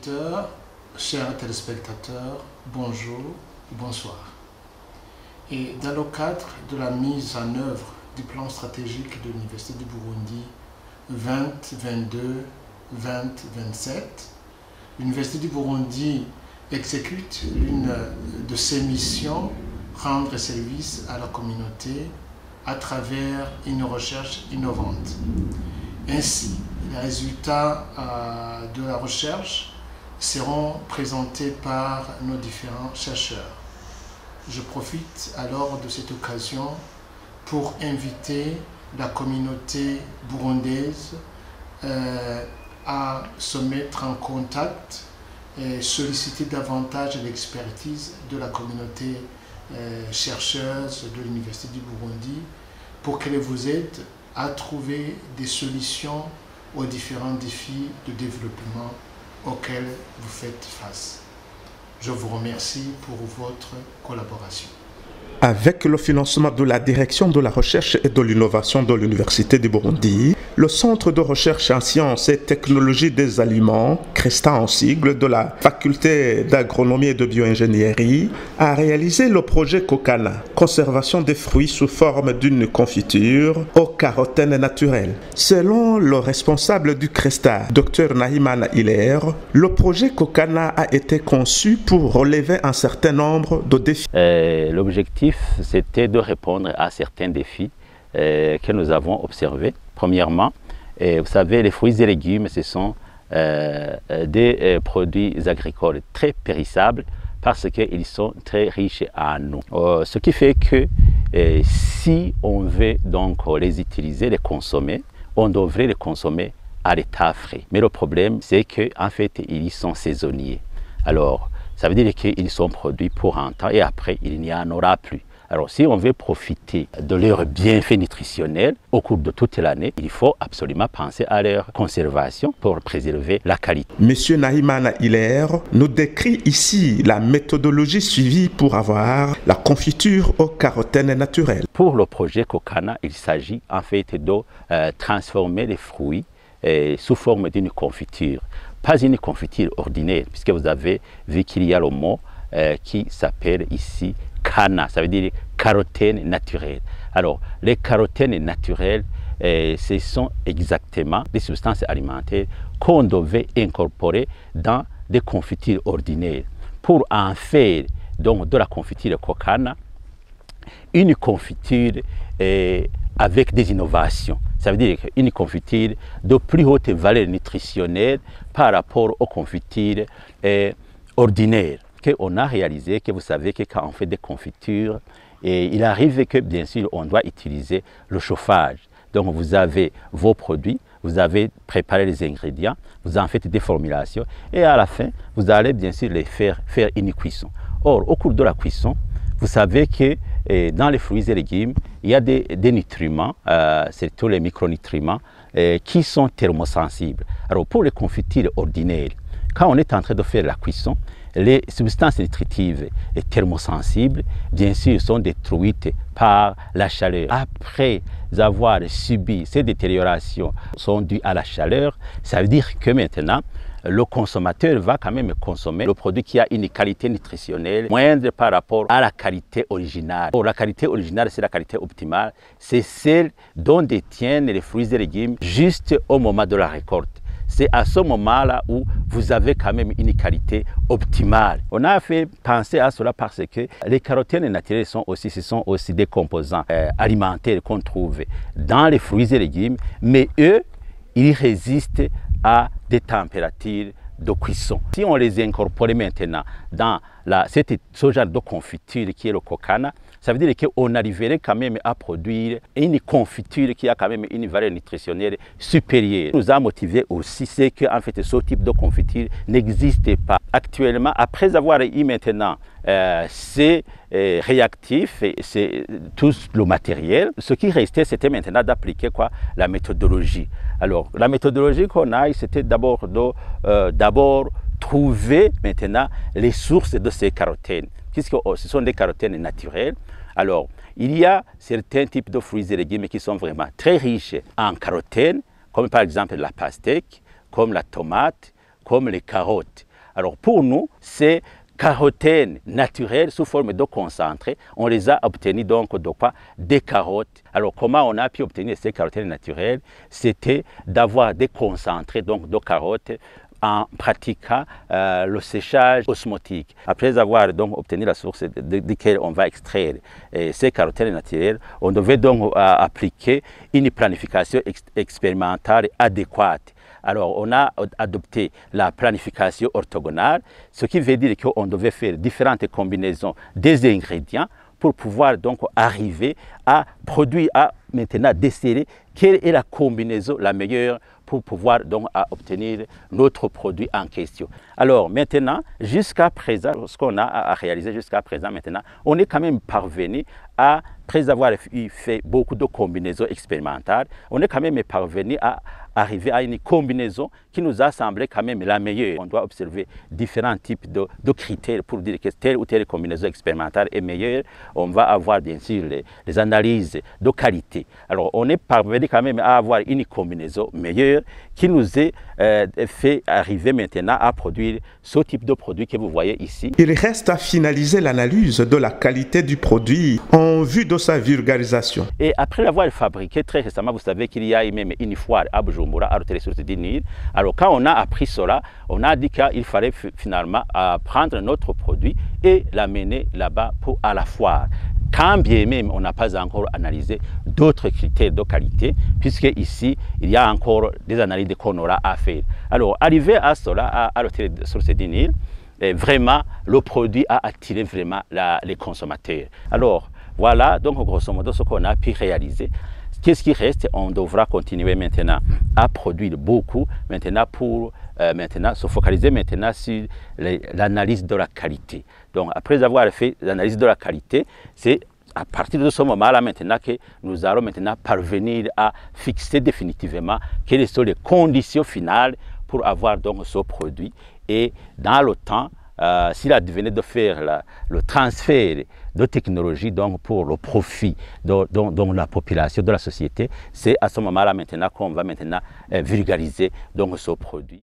auditeurs, chers téléspectateurs, bonjour, bonsoir. Et dans le cadre de la mise en œuvre du plan stratégique de l'Université du Burundi 2022-2027, l'Université du Burundi exécute l'une de ses missions, rendre service à la communauté à travers une recherche innovante. Ainsi, les résultats de la recherche seront présentés par nos différents chercheurs. Je profite alors de cette occasion pour inviter la communauté burundaise à se mettre en contact et solliciter davantage l'expertise de la communauté chercheuse de l'Université du Burundi pour qu'elle vous aide à trouver des solutions aux différents défis de développement auxquels vous faites face. Je vous remercie pour votre collaboration. Avec le financement de la Direction de la Recherche et de l'Innovation de l'Université du Burundi, le Centre de recherche en sciences et technologies des aliments, CRESTA en sigle, de la Faculté d'agronomie et de bioingénierie, a réalisé le projet Kokana, conservation des fruits sous forme d'une confiture au carotène naturel. Selon le responsable du CRESTA, Dr Nahimana Hilaire, le projet Kokana a été conçu pour relever un certain nombre de défis. L'objectif, c'était de répondre à certains défis que nous avons observés. Premièrement, vous savez, les fruits et légumes, ce sont des produits agricoles très périssables parce qu'ils sont très riches en eau. Ce qui fait que si on veut donc les utiliser, les consommer, on devrait les consommer à l'état frais. Mais le problème, c'est qu'en fait, ils sont saisonniers. Alors, ça veut dire qu'ils sont produits pour un temps et après, il n'y en aura plus. Alors, si on veut profiter de leurs bienfaits nutritionnels au cours de toute l'année, il faut absolument penser à leur conservation pour préserver la qualité. Monsieur Nahimana Hilaire nous décrit ici la méthodologie suivie pour avoir la confiture au carotène naturel. Pour le projet Kokana, il s'agit en fait de transformer les fruits sous forme d'une confiture. Pas une confiture ordinaire, puisque vous avez vu qu'il y a le mot qui s'appelle ici Kana, ça veut dire carotène naturel. Alors, les carotènes naturels, ce sont exactement des substances alimentaires qu'on devait incorporer dans des confitures ordinaires. Pour en faire donc de la confiture Kokana, une confiture avec des innovations. Ça veut dire une confiture de plus haute valeur nutritionnelle par rapport aux confitures ordinaires. On a réalisé que vous savez que quand on fait des confitures, il arrive que bien sûr on doit utiliser le chauffage. Donc vous avez vos produits, vous avez préparé les ingrédients, vous en faites des formulations et à la fin vous allez bien sûr les faire une cuisson. Or au cours de la cuisson, vous savez que dans les fruits et légumes, il y a des nutriments, surtout les micronutriments, qui sont thermosensibles. Alors pour les confitures ordinaires, quand on est en train de faire la cuisson, les substances nutritives et thermosensibles, bien sûr, sont détruites par la chaleur. Après avoir subi ces détériorations sont dues à la chaleur, ça veut dire que maintenant, le consommateur va quand même consommer le produit qui a une qualité nutritionnelle moindre par rapport à la qualité originale. La qualité originale, c'est la qualité optimale, c'est celle dont détiennent les fruits et légumes juste au moment de la récolte. C'est à ce moment-là où vous avez quand même une qualité optimale. On a fait penser à cela parce que les carotènes naturels ce sont aussi des composants alimentaires qu'on trouve dans les fruits et légumes, mais eux, ils résistent à des températures de cuisson. Si on les incorpore maintenant dans ce genre de confiture qui est le Kokana, ça veut dire qu'on arriverait quand même à produire une confiture qui a quand même une valeur nutritionnelle supérieure. Ce qui nous a motivé aussi, c'est qu'en fait ce type de confiture n'existait pas. Actuellement, après avoir eu maintenant ces réactifs, c'est tout le matériel, ce qui restait, c'était maintenant d'appliquer la méthodologie. Alors, la méthodologie qu'on a, c'était d'abord trouver maintenant les sources de ces carotènes, puisque ce sont des carotènes naturels. Alors, il y a certains types de fruits et légumes qui sont vraiment très riches en carotènes, comme par exemple la pastèque, comme la tomate, comme les carottes. Alors pour nous, c'est carottènes naturelles sous forme de concentré. On les a obtenus donc de quoi? Des carottes. Alors comment on a pu obtenir ces carottènes naturelles? C'était d'avoir des concentrés donc de carottes en pratiquant le séchage osmotique. Après avoir donc obtenu la source de laquelle on va extraire ces carottènes naturelles, on devait donc appliquer une planification expérimentale adéquate. Alors, on a adopté la planification orthogonale, ce qui veut dire qu'on devait faire différentes combinaisons des ingrédients pour pouvoir donc arriver à produire, à maintenant déceler quelle est la combinaison la meilleure pour pouvoir donc obtenir notre produit en question. Alors maintenant, jusqu'à présent, ce qu'on a réalisé jusqu'à présent maintenant, on est quand même parvenu à, après avoir fait beaucoup de combinaisons expérimentales, on est quand même parvenu à arriver à une combinaison qui nous a semblé quand même la meilleure. On doit observer différents types de critères pour dire que telle ou telle combinaison expérimentale est meilleure. On va avoir bien sûr les analyses de qualité. Alors on est parvenu quand même à avoir une combinaison meilleure qui nous est fait arriver maintenant à produire ce type de produit que vous voyez ici. Il reste à finaliser l'analyse de la qualité du produit en vue de sa vulgarisation. Et après l'avoir fabriqué très récemment, vous savez qu'il y a même une foire à Bujumbura, à l'hôtel-ressources du Nil. Alors quand on a appris cela, on a dit qu'il fallait finalement prendre notre produit et l'amener là-bas à la foire. Quand bien même on n'a pas encore analysé d'autres critères de qualité, puisque ici, il y a encore des analyses qu'on aura à faire. Alors, arrivé à cela, à l'hôtel sur ce dîner, vraiment, le produit a attiré vraiment les consommateurs. Alors, voilà, donc grosso modo, ce qu'on a pu réaliser. Qu'est-ce qui reste? On devra continuer maintenant à produire beaucoup, maintenant pour maintenant se focaliser maintenant sur l'analyse de la qualité. Donc après avoir fait l'analyse de la qualité, c'est à partir de ce moment-là maintenant que nous allons maintenant parvenir à fixer définitivement quelles sont les conditions finales pour avoir donc ce produit. Et dans le temps, s'il advenait de faire le transfert de technologie donc pour le profit de la population, de la société, c'est à ce moment-là maintenant qu'on va maintenant vulgariser donc ce produit.